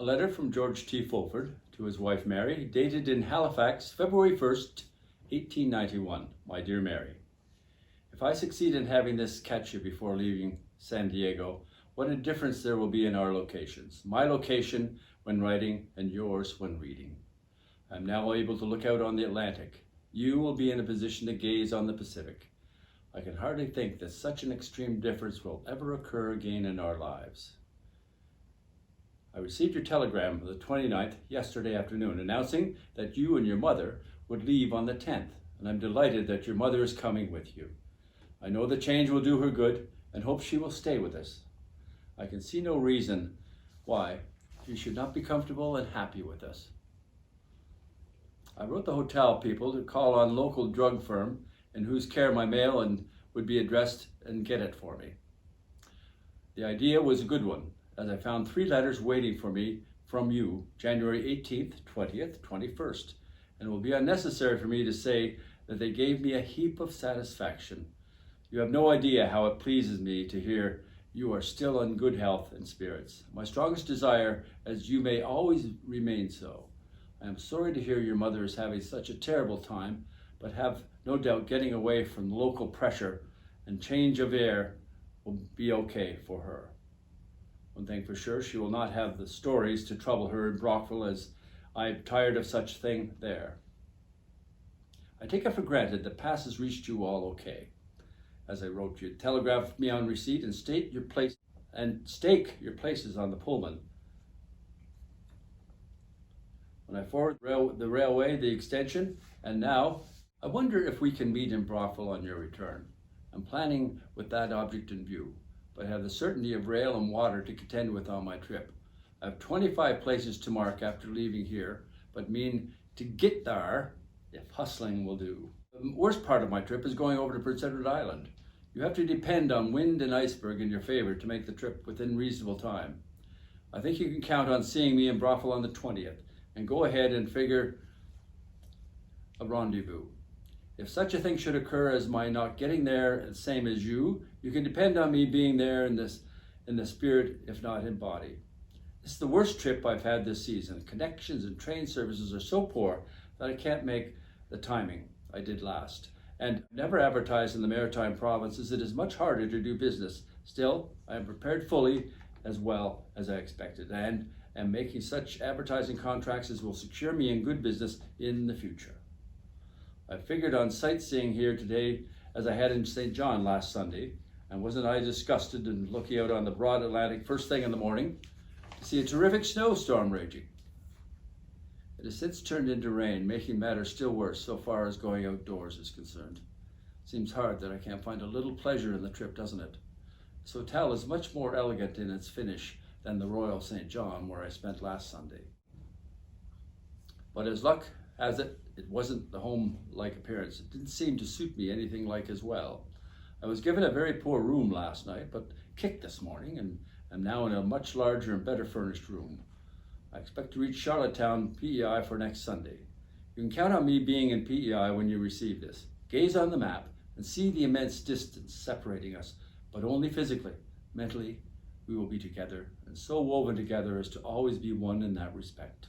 A letter from George T. Fulford to his wife Mary, dated in Halifax, February 1st, 1891. My dear Mary, if I succeed in having this catch you before leaving San Diego, what a difference there will be in our locations. My location when writing and yours when reading. I'm now able to look out on the Atlantic. You will be in a position to gaze on the Pacific. I can hardly think that such an extreme difference will ever occur again in our lives. I received your telegram of the 29th yesterday afternoon announcing that you and your mother would leave on the 10th, and I'm delighted that your mother is coming with you. I know the change will do her good and hope she will stay with us. I can see no reason why she should not be comfortable and happy with us. I wrote the hotel people to call on local drug firm in whose care my mail and would be addressed and get it for me. The idea was a good one, as I found 3 letters waiting for me from you, January 18th, 20th, 21st, and it will be unnecessary for me to say that they gave me a heap of satisfaction. You have no idea how it pleases me to hear you are still in good health and spirits. My strongest desire is you may always remain so. I am sorry to hear your mother is having such a terrible time, but have no doubt getting away from local pressure and change of air will be okay for her. One thing for sure, she will not have the stories to trouble her in Brockville, as I am tired of such thing there. I take it for granted that pass has reached you all okay. As I wrote you, telegraph me on receipt and stake your places on the Pullman. When I forward the railway, the extension, and now, I wonder if we can meet in Brockville on your return. I'm planning with that object in view, but have the certainty of rail and water to contend with on my trip. I have 25 places to mark after leaving here, but mean to get there if hustling will do. The worst part of my trip is going over to Prince Edward Island. You have to depend on wind and iceberg in your favor to make the trip within reasonable time. I think you can count on seeing me in Brockville on the 20th, and go ahead and figure a rendezvous. If such a thing should occur as my not getting there the same as you can depend on me being there in the spirit, if not in body. This is the worst trip I've had this season. Connections and train services are so poor that I can't make the timing I did last. And never advertised in the Maritime provinces, it is much harder to do business. Still, I am prepared fully as well as I expected, and am making such advertising contracts as will secure me in good business in the future. I figured on sightseeing here today as I had in St. John last Sunday, and wasn't I disgusted in looking out on the broad Atlantic first thing in the morning to see a terrific snowstorm raging. It has since turned into rain, making matters still worse so far as going outdoors is concerned. Seems hard that I can't find a little pleasure in the trip, doesn't it? This hotel is much more elegant in its finish than the Royal St. John, where I spent last Sunday. But as luck has it, it wasn't the home-like appearance. It didn't seem to suit me anything like as well. I was given a very poor room last night, but kicked this morning, and am now in a much larger and better furnished room. I expect to reach Charlottetown, PEI for next Sunday. You can count on me being in PEI when you receive this. Gaze on the map and see the immense distance separating us, but only physically. Mentally, we will be together, and so woven together as to always be one in that respect.